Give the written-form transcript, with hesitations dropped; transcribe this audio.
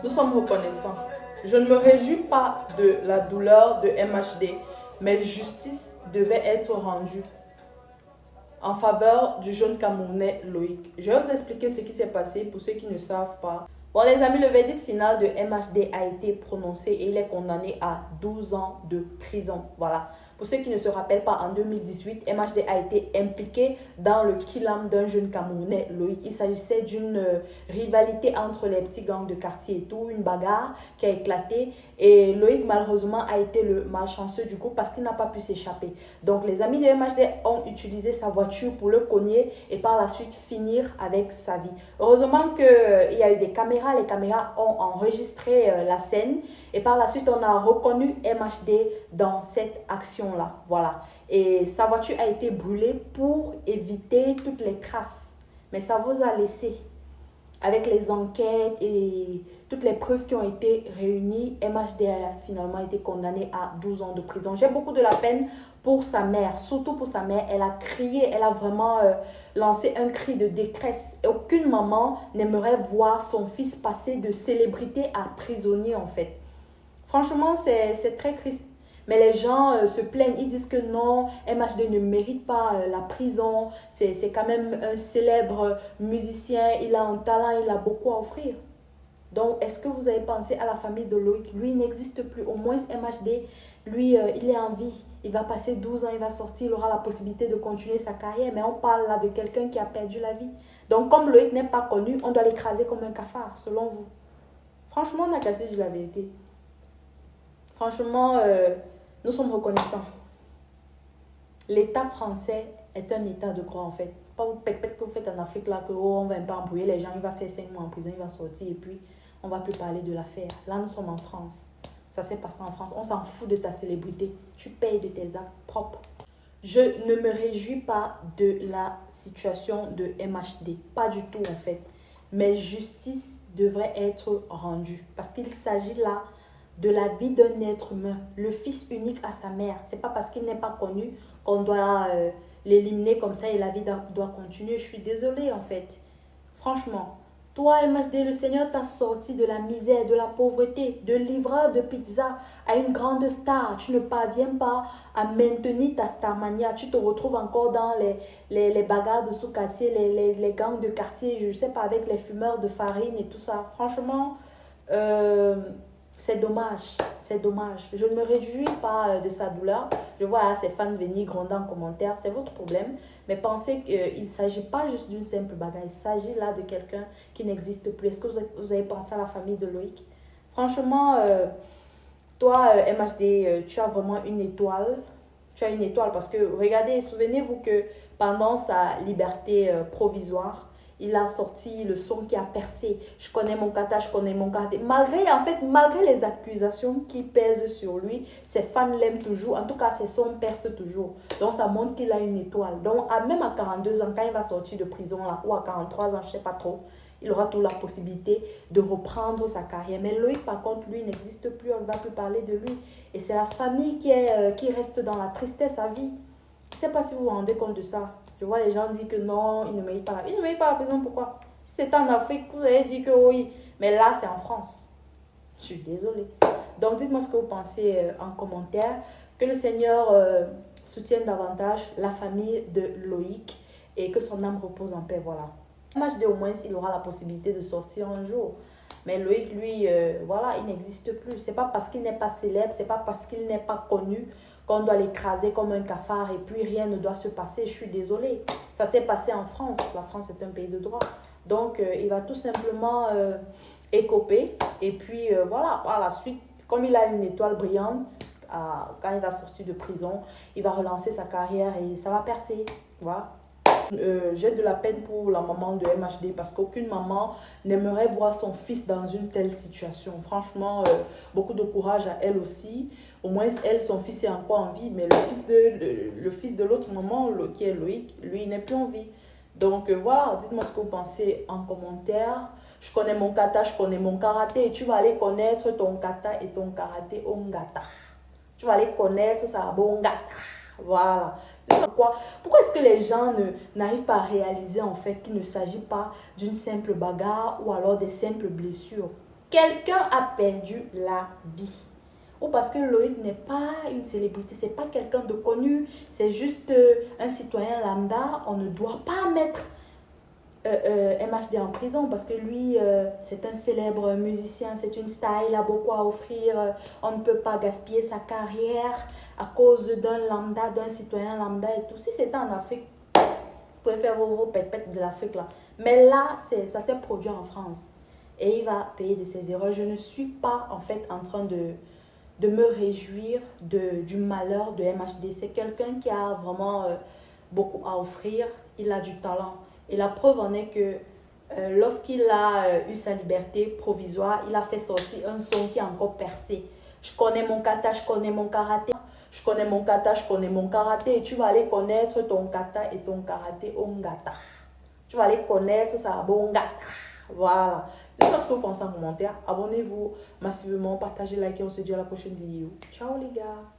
Nous sommes reconnaissants. Je ne me réjouis pas de la douleur de MHD, mais justice devait être rendue en faveur du jeune Camerounais Loïc. Je vais vous expliquer ce qui s'est passé pour ceux qui ne savent pas. Bon les amis, le verdict final de MHD a été prononcé et il est condamné à 12 ans de prison. Voilà. Pour ceux qui ne se rappellent pas, en 2018, MHD a été impliqué dans le kill-am d'un jeune Camerounais, Loïc. Il s'agissait d'une rivalité entre les petits gangs de quartier et tout, une bagarre qui a éclaté. Et Loïc, malheureusement, a été le malchanceux du coup parce qu'il n'a pas pu s'échapper. Donc, les amis de MHD ont utilisé sa voiture pour le cogner et par la suite finir avec sa vie. Heureusement qu'il y a eu des caméras. Les caméras ont enregistré la scène et par la suite, on a reconnu MHD dans cette action. Là, voilà. Et sa voiture a été brûlée pour éviter toutes les traces. Mais ça vous a laissé, avec les enquêtes et toutes les preuves qui ont été réunies, MHD a finalement été condamné à 12 ans de prison. J'ai beaucoup de la peine pour sa mère, surtout pour sa mère. Elle a crié, elle a vraiment lancé un cri de détresse. Et aucune maman n'aimerait voir son fils passer de célébrité à prisonnier en fait. Franchement, c'est très triste. Mais les gens se plaignent, ils disent que non, MHD ne mérite pas la prison. C'est quand même un célèbre musicien, il a un talent, il a beaucoup à offrir. Donc, est-ce que vous avez pensé à la famille de Loïc? Lui, il n'existe plus. Au moins, MHD, lui, il est en vie. Il va passer 12 ans, il va sortir, il aura la possibilité de continuer sa carrière. Mais on parle là de quelqu'un qui a perdu la vie. Donc, comme Loïc n'est pas connu, on doit l'écraser comme un cafard, selon vous. Franchement, on a cassé de la vérité. Franchement, nous sommes reconnaissants. L'État français est un État de droit en fait. Pas vous pète que vous faites en Afrique là que oh, on va un peu embrouiller les gens, il va faire 5 mois en prison, il va sortir et puis on va plus parler de l'affaire. Là nous sommes en France. Ça s'est passé en France. On s'en fout de ta célébrité. Tu payes de tes actes propres. Je ne me réjouis pas de la situation de MHD. Pas du tout en fait. Mais justice devrait être rendue. Parce qu'il s'agit là de la vie d'un être humain, le fils unique à sa mère. C'est pas parce qu'il n'est pas connu qu'on doit l'éliminer comme ça et la vie doit continuer. Je suis désolée en fait. Franchement, toi MHD, le Seigneur t'a sorti de la misère, de la pauvreté, de livreur de pizza à une grande star. Tu ne parviens pas à maintenir ta starmania. Tu te retrouves encore dans les bagarres de sous-quartier, les gangs de quartier, je ne sais pas, avec les fumeurs de farine et tout ça. Franchement, c'est dommage, c'est dommage. Je ne me réjouis pas de sa douleur. Je vois ses fans venir gronder en commentaire, c'est votre problème. Mais pensez qu'il ne s'agit pas juste d'une simple bagarre. Il s'agit là de quelqu'un qui n'existe plus. Est-ce que vous avez pensé à la famille de Loïc? Franchement, toi, MHD, tu as vraiment une étoile. Tu as une étoile parce que, regardez, souvenez-vous que pendant sa liberté provisoire, il a sorti le son qui a percé. Je connais mon kata, je connais mon karaté. Malgré les accusations qui pèsent sur lui, ses fans l'aiment toujours. En tout cas, ses sons percent toujours. Donc, ça montre qu'il a une étoile. Donc, même à 42 ans, quand il va sortir de prison, là, ou à 43 ans, je ne sais pas trop, il aura toute la possibilité de reprendre sa carrière. Mais Loïc, par contre, lui, n'existe plus. On ne va plus parler de lui. Et c'est la famille qui reste dans la tristesse à vie. Je ne sais pas si vous vous rendez compte de ça. Je vois les gens dire que non, il ne mérite pas la prison. Il ne mérite pas la prison, pourquoi? Si c'est en Afrique, vous allez dire que oui. Mais là, c'est en France. Je suis désolée. Donc, dites-moi ce que vous pensez en commentaire. Que le Seigneur soutienne davantage la famille de Loïc et que son âme repose en paix. Voilà. MHD, au moins, il aura la possibilité de sortir un jour. Mais Loïc, lui, voilà, il n'existe plus. Ce n'est pas parce qu'il n'est pas célèbre, ce n'est pas parce qu'il n'est pas connu qu'on doit l'écraser comme un cafard et puis rien ne doit se passer. Je suis désolée. Ça s'est passé en France. La France est un pays de droit. Donc, il va tout simplement écoper. Et puis, voilà, par la suite, comme il a une étoile brillante, quand il va sortir de prison, il va relancer sa carrière et ça va percer. Voilà. J'ai de la peine pour la maman de MHD parce qu'aucune maman n'aimerait voir son fils dans une telle situation. Franchement, beaucoup de courage à elle aussi. Au moins, elle, son fils est encore en vie, mais le fils de l'autre maman, qui est Loïc, lui, il n'est plus en vie. Donc voilà, dites-moi ce que vous pensez en commentaire. Je connais mon kata, je connais mon karaté. Et tu vas aller connaître ton kata et ton karaté ongata. Tu vas aller connaître ça, ongata. Voilà. Pourquoi est-ce que les gens n'arrivent pas à réaliser en fait qu'il ne s'agit pas d'une simple bagarre ou alors des simples blessures? quelqu'un a perdu la vie. Ou parce que Loïc n'est pas une célébrité, c'est pas quelqu'un de connu, c'est juste un citoyen lambda. On ne doit pas mettre MHD en prison parce que lui, c'est un célèbre musicien, c'est une star, il a beaucoup à offrir. On ne peut pas gaspiller sa carrière à cause d'un lambda, d'un citoyen lambda et tout. Si c'était en Afrique, vous pouvez faire vos pètes de l'Afrique là. Mais là, ça s'est produit en France. Et il va payer de ses erreurs. Je ne suis pas en fait en train de me réjouir du malheur de MHD. C'est quelqu'un qui a vraiment beaucoup à offrir. Il a du talent. Et la preuve en est que lorsqu'il a eu sa liberté provisoire, il a fait sortir un son qui a encore percé. Je connais mon kata, je connais mon karaté. Je connais mon kata, je connais mon karaté. Et tu vas aller connaître ton kata et ton karaté ongata. Tu vas aller connaître ça ongata. Voilà. C'est ce que vous pensez en commentaire. Abonnez-vous massivement, partagez, likez. On se dit à la prochaine vidéo. Ciao les gars.